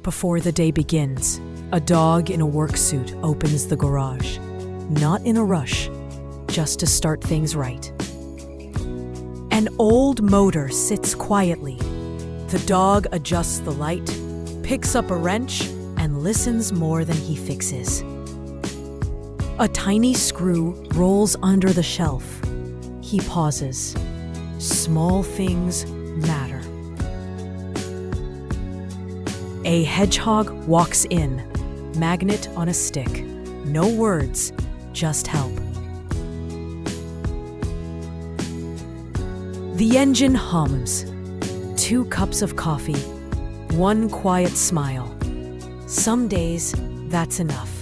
Before the day begins, a dog in a work suit opens the garage. Not in a rush, just to start things right. An old motor sits quietly. The dog adjusts the light, picks up a wrench, and listens more than he fixes. A tiny screw rolls under the shelf. He pauses. Small things matter. A hedgehog walks in, magnet on a stick. No words, just help. The engine hums. 2 cups of coffee, 1 quiet smile. Some days, that's enough.